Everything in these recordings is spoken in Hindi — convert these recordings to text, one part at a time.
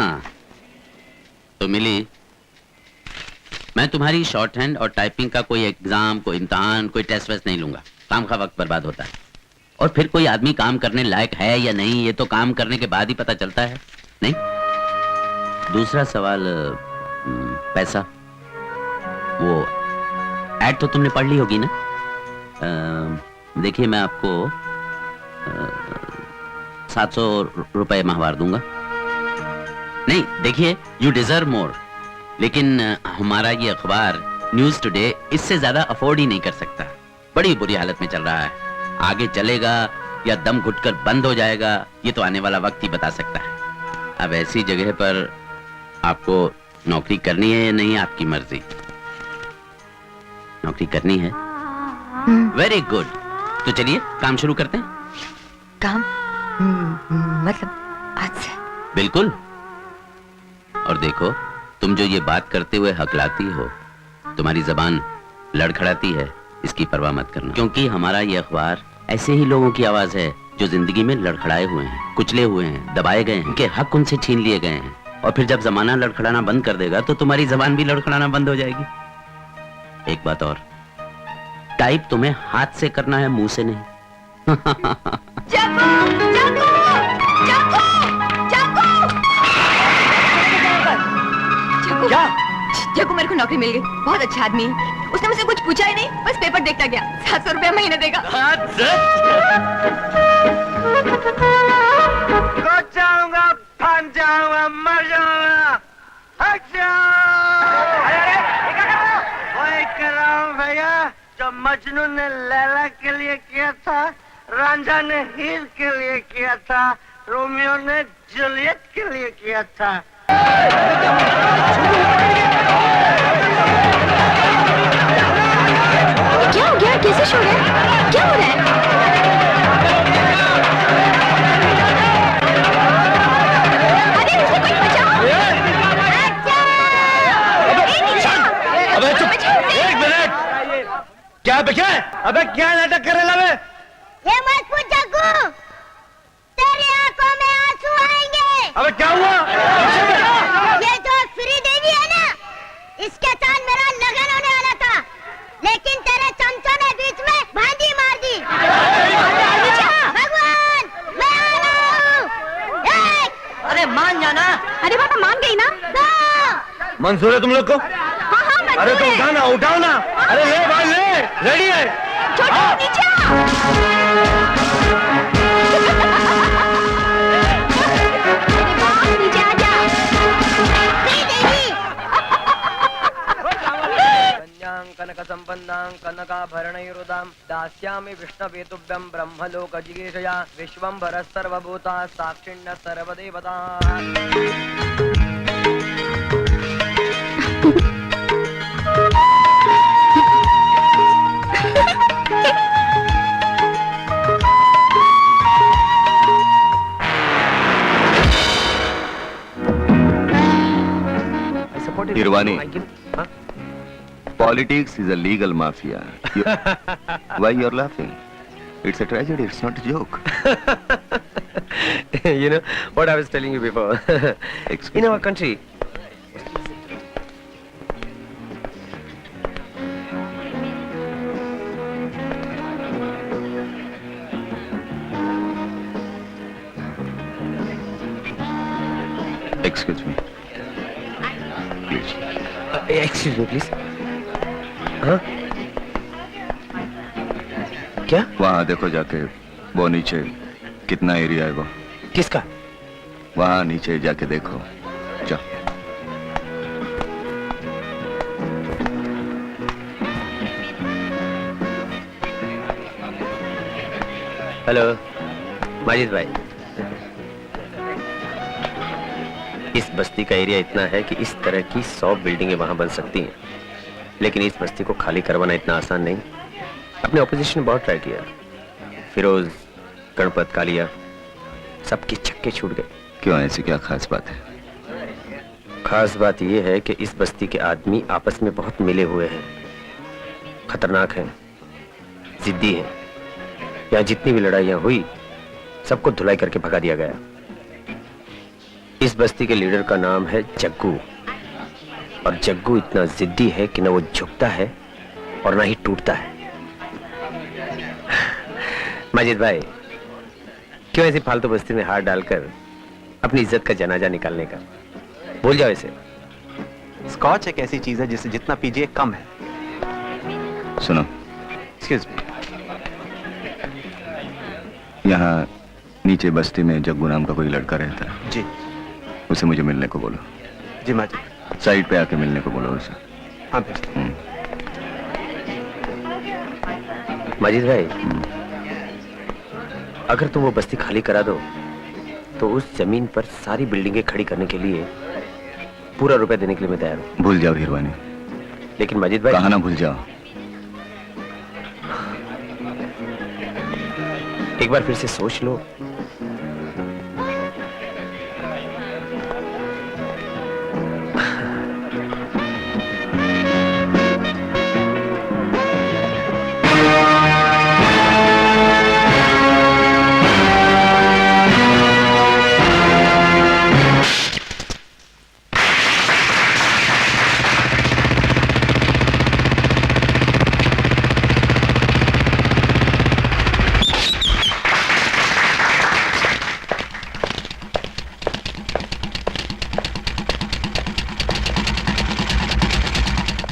हाँ तो मिली। मैं तुम्हारी शॉर्ट हैंड और टाइपिंग का कोई एग्जाम, कोई इम्तहान, कोई टेस्ट वेस्ट नहीं लूंगा। काम का वक्त बर्बाद होता है। और फिर कोई आदमी काम करने लायक है या नहीं, ये तो काम करने के बाद ही पता चलता है। नहीं। दूसरा सवाल, पैसा। वो ऐड तो तुमने पढ़ ली होगी ना? देखिए मैं आपको 700 रुपए माहवार दूंगा। नहीं देखिए, यू डिजर्व मोर, लेकिन हमारा ये अखबार न्यूज टुडे इससे ज्यादा अफोर्ड ही नहीं कर सकता। बड़ी बुरी हालत में चल रहा है। आगे चलेगा या दम घुटकर बंद हो जाएगा, ये तो आने वाला वक्त ही बता सकता है। अब ऐसी जगह पर आपको नौकरी करनी है या नहीं, आपकी मर्जी। नौकरी करनी है? Very good. तो चलिए काम शुरू करते हैं। काम? मतलब आज से? बिल्कुल। और देखो, तुम जो ये बात करते हुए हकलाती हो, तुम्हारी जबान लड़खड़ाती है, इसकी परवाह मत करना, क्योंकि हमारा ये अखबार ऐसे ही लोगों की आवाज है जो जिंदगी में लड़खड़ाए हुए हैं, कुचले हुए हैं, दबाए गए हैं, उनके हक उनसे छीन लिए गए हैं। और फिर जब जमाना लड़खड़ाना बंद कर देगा तो तुम्हारी जबान भी लड़खड़ाना बंद हो जाएगी। एक बात और, टाइप तुम्हें हाथ से करना है, मुंह से नहीं। चाकू, चाकू, चाकू, चाकू। क्या? जग्गू, मेरे को नौकरी मिल गई। बहुत अच्छा आदमी है। उसने मुझसे कुछ पूछा ही नहीं, बस पेपर देखता गया। 700 रुपया महीने देगा। जाऊंगा, फन जाऊंगा, मर जाऊंगा। वही कर रहा हूँ भैया जो मजनू ने लैला के लिए किया था, रांझा ने हीर के लिए किया था, रोमियो ने जूलियट के लिए किया था। क्या हो गया? कैसे शोर है? क्या हो रहा है? अरे मुझे कोई बचाओ! अबे चुप! एक मिनट! क्या बेटा? अबे क्या नाटक कर रहे हैं? ये मत पूछ जग्गू, तेरी आंखों में आंसू आएंगे। अबे क्या हुआ? ये जो श्री देवी है ना, इसके साथ मेरा लगन होने वाला था, लेकिन तेरे चमचों ने बीच में भांजी मार दी। भगवान, मैं आ रहा हूँ। अरे मान जाना। अरे बाबा मान गई ना? मंजूर है तुम लोग को? हाँ हाँ मंजूर अरे तो है। उठाओ ना, उठाओ ना। अरे ले भाई ले, रेडी है। छोटू नीचे आ। नीचे आ जा। श्री देवी। कनक संपन्नां कनकाभरणैरुदां दास्यामि विष्णवेतुभ्यं ब्रह्मलोकजिगीषया विश्वम्भरः सर्वभूताः साक्षिण्यः सर्वदेवताः। Hirwani, politics is a legal mafia. Why you're laughing? It's a tragedy, it's not a joke. You know what I was telling you before. In our country, Excuse me. Please. excuse me please. हाँ? क्या? वहाँ देखो जाके, वो नीचे कितना एरिया है वो? किसका? वहाँ नीचे जाके देखो, जाओ। हेलो माजिद भाई, इस बस्ती का एरिया इतना है कि इस तरह की 100 बिल्डिंगें वहां बन सकती हैं, लेकिन इस बस्ती को खाली करवाना इतना आसान नहीं। अपने ऑपोजिशन ने बहुत ट्राई किया, फिरोज, गणपत, कालिया, सबके छक्के छूट गए। क्यों, ऐसी क्या खास बात है? खास बात यह है कि इस बस्ती के आदमी आपस में बहुत मिले हुए हैं, खतरनाक हैं, जिद्दी हैं। यहाँ जितनी भी लड़ाइयाँ हुई सबको धुलाई करके भगा दिया गया। इस बस्ती के लीडर का नाम है जग्गू, और जग्गू इतना जिद्दी है कि ना वो झुकता है और ना ही टूटता है। माजिद भाई, क्यों ऐसी फालतू बस्ती में हाथ डालकर अपनी इज्जत का जनाजा निकालने का? भूल जाओ इसे। स्कॉच एक ऐसी चीज है जिसे जितना पीजिए कम है। सुनो, एक्सक्यूज मी। यहाँ नीचे बस्ती में जग्गू नाम का कोई लड़का रहता है, जी उसे मुझे मिलने को बोलो। जी माजिद। साइड पे आके मिलने को बोलो उसे। हाँ भेजते हैं। माजिद भाई, अगर तुम वो बस्ती खाली करा दो तो उस जमीन पर सारी बिल्डिंगें खड़ी करने के लिए पूरा रुपया देने के लिए मैं तैयार हूं। भूल जाओ हिरवानी। लेकिन माजिद भाई, कहा ना भूल जाओ। एक बार फिर से सोच लो।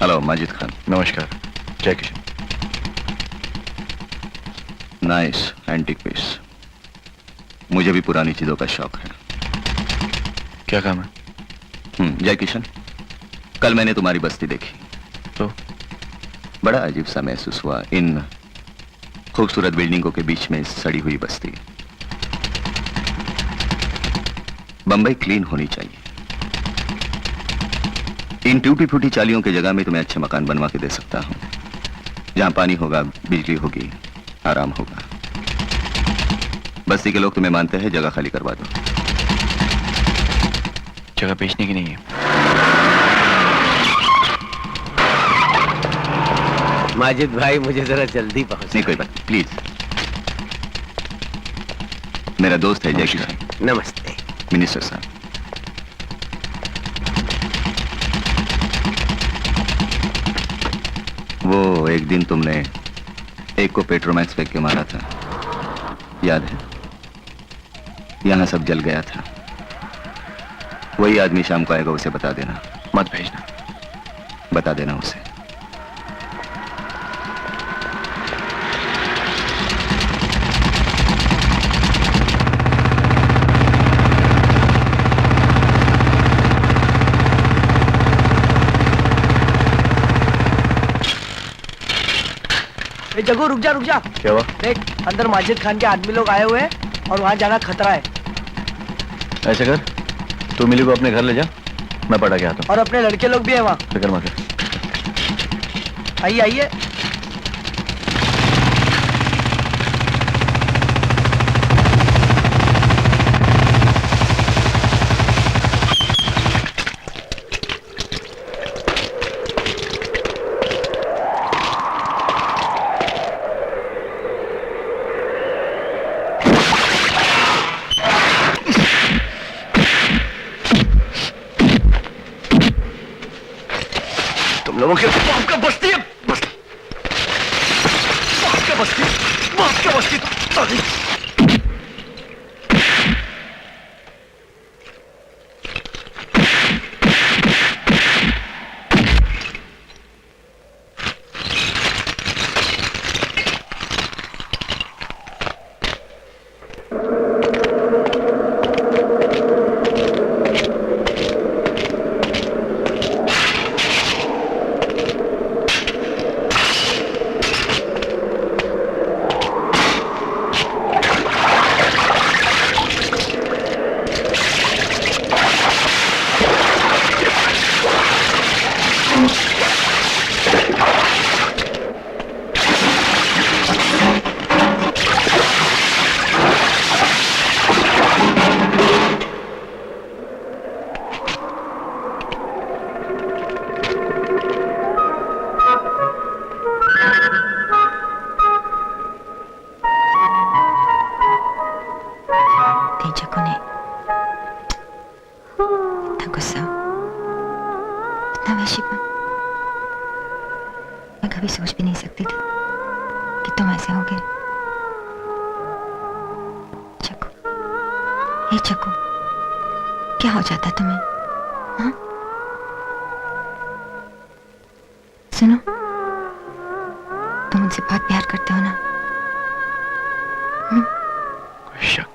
हेलो माजिद खान। नमस्कार। जय किशन। Nice antique piece. मुझे भी पुरानी चीजों का शौक है। क्या काम है? जय किशन, कल मैंने तुम्हारी बस्ती देखी तो बड़ा अजीब सा महसूस हुआ। इन खूबसूरत बिल्डिंगों के बीच में सड़ी हुई बस्ती। बंबई क्लीन होनी चाहिए। इन टूटी फूटी चालियों की जगह में तुम्हें अच्छे मकान बनवा के दे सकता हूं, जहां पानी होगा, बिजली होगी, आराम होगा। बस्ती के लोग तुम्हें मानते हैं, जगह खाली करवा दो। जगह बेचने की नहीं है। माजिद भाई, मुझे जरा जल्दी पहुंच। नहीं कोई बात, प्लीज। मेरा दोस्त है जय किशन। नमस्ते। मिनिस्टर साहब। वो एक दिन तुमने एक को पेट्रोमैक्स फेंक के मारा था, याद है? यहां सब जल गया था। वही आदमी शाम को आएगा, उसे बता देना। मत भेजना। बता देना उसे। जग्गू रुक जा रुक जा। क्या हुआ? देख, अंदर माजिद खान के आदमी लोग आए हुए हैं और वहाँ जाना खतरा है। ऐसे कर, तू मिली को अपने घर ले जा, मैं पढ़ा के आता हूँ। और अपने लड़के लोग भी है वहाँ। फिक्र मत कर। आइए आइए। लोगों के बाप का बस्ती है, बाप का बस्ती, बाप का बस्ती। इतना गुस्सा, इतना वैशीपन, मैं कभी सोच भी नहीं सकती थी कि तुम ऐसे होगे। चक्कू, ये चक्कू, क्या हो जाता तुम्हें? हाँ? सुनो, तुम मुझसे बहुत प्यार करते हो ना? कोई शक।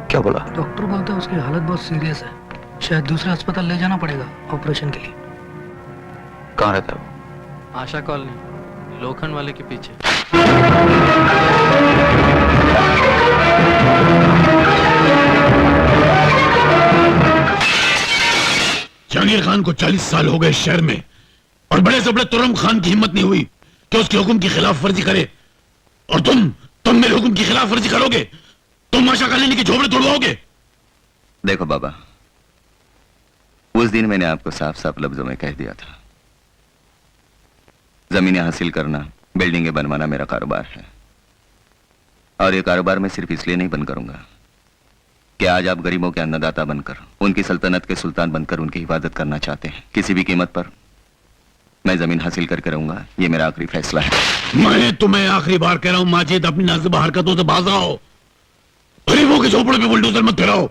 क्या बोला? डॉक्टर बोलते हैं उसकी हालत बहुत सीरियस है, शायद दूसरे अस्पताल ले जाना पड़ेगा ऑपरेशन के लिए। कहाँ रहता है वो? आशा कॉलोनी, लोखंड वाले के पीछे। जहांगीर खान को 40 साल हो गए शहर में, और बड़े से बड़े तुरम खान की हिम्मत नहीं हुई कि उसके हुक्म की खिलाफ वर्जी करे। और तुम मेरे हुक्म की खिलाफ वर्जी करोगे? तुम आशा कॉलोनी के झोपड़े तोड़वाओगे? देखो बाबा, उस दिन मैंने आपको साफ साफ लफ्जों में कह दिया था, जमीनें हासिल करना, बिल्डिंगें बनवाना मेरा कारोबार है। और ये कारोबार मैं सिर्फ इसलिए नहीं बंद करूंगा कि आज आप गरीबों के अन्नदाता बनकर, उनकी सल्तनत के सुल्तान बनकर उनकी हिफाजत करना चाहते हैं। किसी भी कीमत पर मैं जमीन हासिल करके रहूंगा, ये मेरा आखिरी फैसला है। मैं तुम्हें आखिरी बार कह रहा हूं, माजिद, अपनी नाजुबा हरकतों से बाज आओ। गरीबों के झोपड़े पे बुलडोजर मत फिराओ।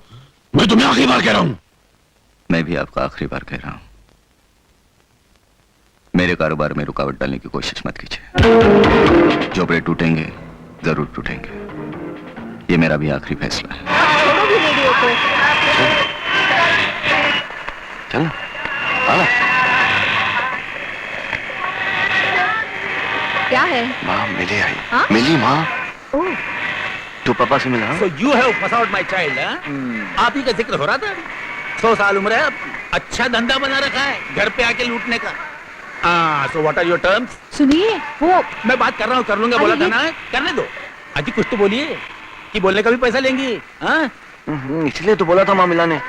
मैं तुम्हें आखिरी बार कह रहा हूं। मैं भी आपको आखिरी बार कह रहा हूं, मेरे कारोबार में रुकावट डालने की कोशिश मत कीजिए। झोपड़े टूटेंगे, जरूर टूटेंगे, ये मेरा भी आखिरी फैसला है। चल ना, आना। क्या है? माँ मिली आई। हाँ? मिली माँ। ओह, तू पापा से मिला? So you have passed out my child, हाँ? आप ही का जिक्र हो रहा था। 100 साल उम्र है, अच्छा धंधा बना रखा है घर पे आके लूटने का। So what are your terms? सुनिए, वो मैं बात कर रहा हूँ, कर लूंगा, बोला था ना, करने दो। अजी कुछ तो बोलिए कि बोलने का भी पैसा लेंगी, हाँ? इसलिए तो बोला था माँ मिला ने।